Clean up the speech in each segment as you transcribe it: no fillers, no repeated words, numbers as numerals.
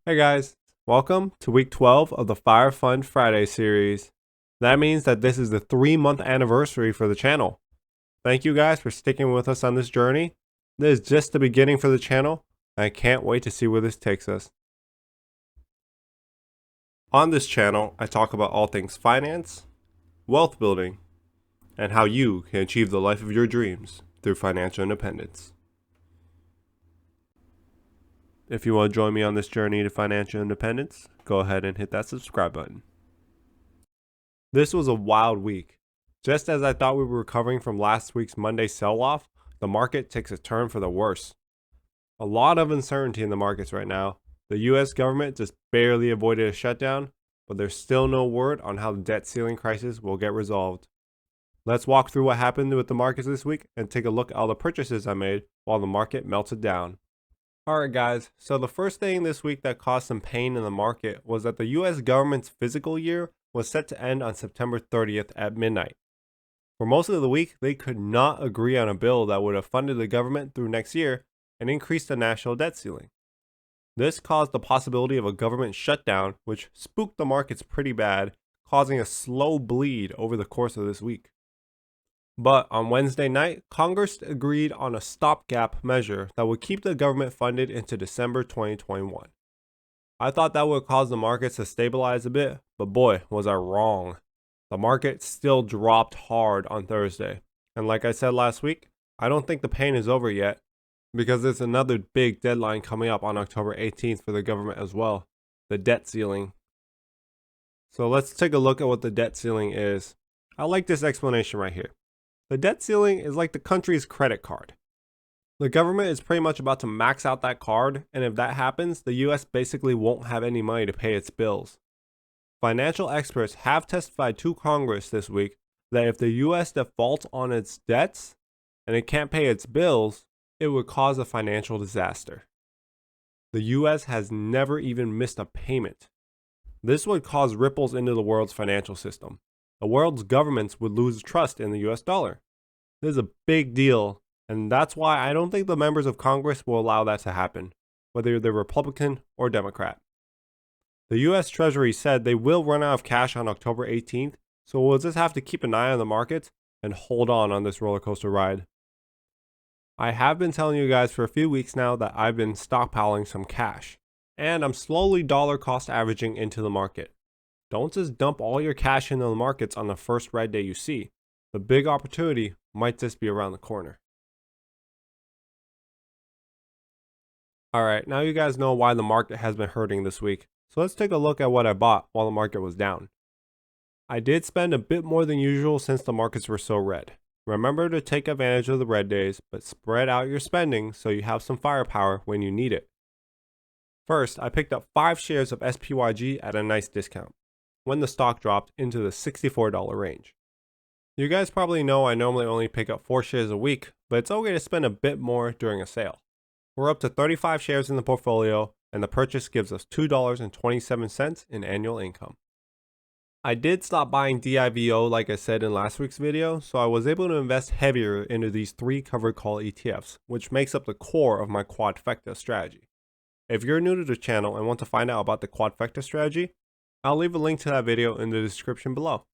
Hey guys, welcome to week 12 of the Fire Fund Friday series. That means that this is the 3-month anniversary for the channel. Thank you guys for sticking with us on this journey. This is just the beginning for the channel, and I can't wait to see where this takes us. On this channel, I talk about all things finance, wealth building, and how you can achieve the life of your dreams through financial independence. If you want to join me on this journey to financial independence, go ahead and hit that subscribe button. This was a wild week. Just as I thought we were recovering from last week's Monday sell-off, the market takes a turn for the worse. A lot of uncertainty in the markets right now. The US government just barely avoided a shutdown, but there's still no word on how the debt ceiling crisis will get resolved. Let's walk through what happened with the markets this week and take a look at all the purchases I made while the market melted down. Alright guys, so the first thing this week that caused some pain in the market was that the US government's fiscal year was set to end on September 30th at midnight. For most of the week, they could not agree on a bill that would have funded the government through next year and increased the national debt ceiling. This caused the possibility of a government shutdown, which spooked the markets pretty bad, causing a slow bleed over the course of this week. But on Wednesday night, Congress agreed on a stopgap measure that would keep the government funded into December 2021. I thought that would cause the markets to stabilize a bit, but boy, was I wrong. The market still dropped hard on Thursday. And like I said last week, I don't think the pain is over yet, because there's another big deadline coming up on October 18th for the government as well, the debt ceiling. So let's take a look at what the debt ceiling is. I like this explanation right here. The debt ceiling is like the country's credit card. The government is pretty much about to max out that card, and if that happens, the US basically won't have any money to pay its bills. Financial experts have testified to Congress this week that if the US defaults on its debts and it can't pay its bills, it would cause a financial disaster. The US has never even missed a payment. This would cause ripples into the world's financial system. The world's governments would lose trust in the US dollar. This is a big deal, and that's why I don't think the members of Congress will allow that to happen, whether they're Republican or Democrat. The US Treasury said they will run out of cash on October 18th, so we'll just have to keep an eye on the markets and hold on this roller coaster ride. I have been telling you guys for a few weeks now that I've been stockpiling some cash, and I'm slowly dollar cost averaging into the market. Don't just dump all your cash into the markets on the first red day you see. The big opportunity might just be around the corner. Alright, now you guys know why the market has been hurting this week. So let's take a look at what I bought while the market was down. I did spend a bit more than usual since the markets were so red. Remember to take advantage of the red days, but spread out your spending so you have some firepower when you need it. First, I picked up 5 shares of SPYG at a nice discount, when the stock dropped into the $64 range. You guys probably know I normally only pick up 4 shares a week, but it's okay to spend a bit more during a sale. We're up to 35 shares in the portfolio, and the purchase gives us $2.27 in annual income. I did stop buying DIVO like I said in last week's video, so I was able to invest heavier into these 3 covered call ETFs, which makes up the core of my quadfecta strategy. If you're new to the channel and want to find out about the quadfecta strategy, I'll leave a link to that video in the description below.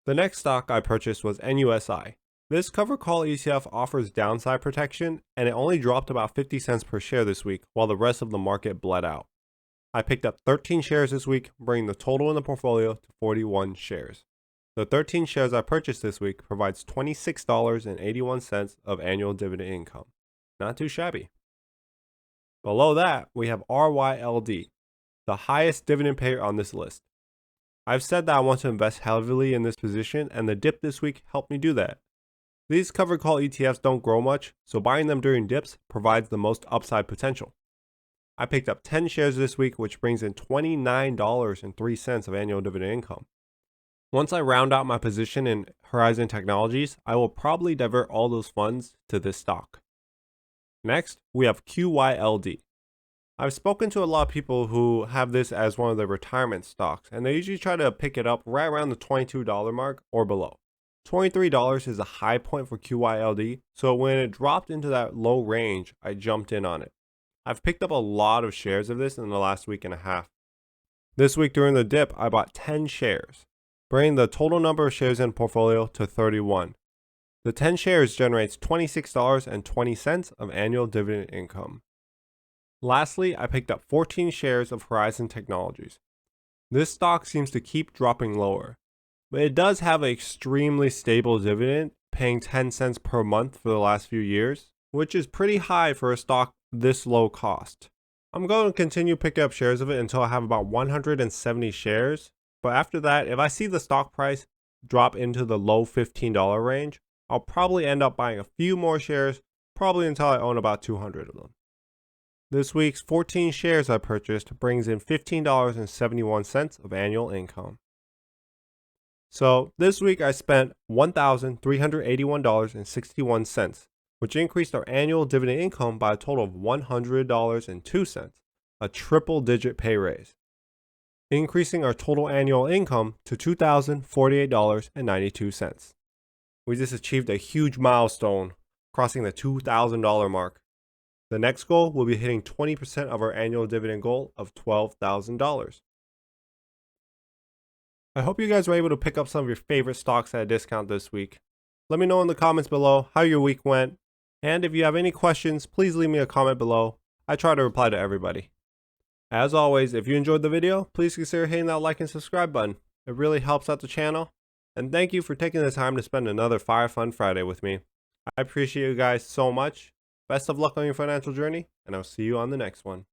The next stock I purchased was NUSI. This covered call ETF offers downside protection, and it only dropped about 50 cents per share this week while the rest of the market bled out. I picked up 13 shares this week, bringing the total in the portfolio to 41 shares. The 13 shares I purchased this week provides $26.81 of annual dividend income. Not too shabby. Below that, we have RYLD, the highest dividend payer on this list. I've said that I want to invest heavily in this position, and the dip this week helped me do that. These covered call ETFs don't grow much, so buying them during dips provides the most upside potential. I picked up 10 shares this week, which brings in $29.03 of annual dividend income. Once I round out my position in Horizon Technologies, I will probably divert all those funds to this stock. Next, we have QYLD. I've spoken to a lot of people who have this as one of their retirement stocks, and they usually try to pick it up right around the $22 mark or below. $23 is a high point for QYLD, so when it dropped into that low range, I jumped in on it. I've picked up a lot of shares of this in the last week and a half. This week during the dip, I bought 10 shares, bringing the total number of shares in portfolio to 31. The 10 shares generates $26.20 of annual dividend income. Lastly, I picked up 14 shares of Horizon Technologies. This stock seems to keep dropping lower, but it does have an extremely stable dividend, paying 10 cents per month for the last few years, which is pretty high for a stock this low cost. I'm going to continue picking up shares of it until I have about 170 shares, but after that, if I see the stock price drop into the low $15 range, I'll probably end up buying a few more shares, probably until I own about 200 of them. This week's 14 shares I purchased brings in $15.71 of annual income. So this week I spent $1,381.61, which increased our annual dividend income by a total of $100.02, a triple-digit pay raise, increasing our total annual income to $2,048.92. We just achieved a huge milestone, crossing the $2,000 mark. The next goal will be hitting 20% of our annual dividend goal of $12,000. I hope you guys were able to pick up some of your favorite stocks at a discount this week. Let me know in the comments below how your week went, and if you have any questions, please leave me a comment below. I try to reply to everybody. As always, if you enjoyed the video, please consider hitting that like and subscribe button. It really helps out the channel. And thank you for taking the time to spend another Fire Fun Friday with me. I appreciate you guys so much. Best of luck on your financial journey, and I'll see you on the next one.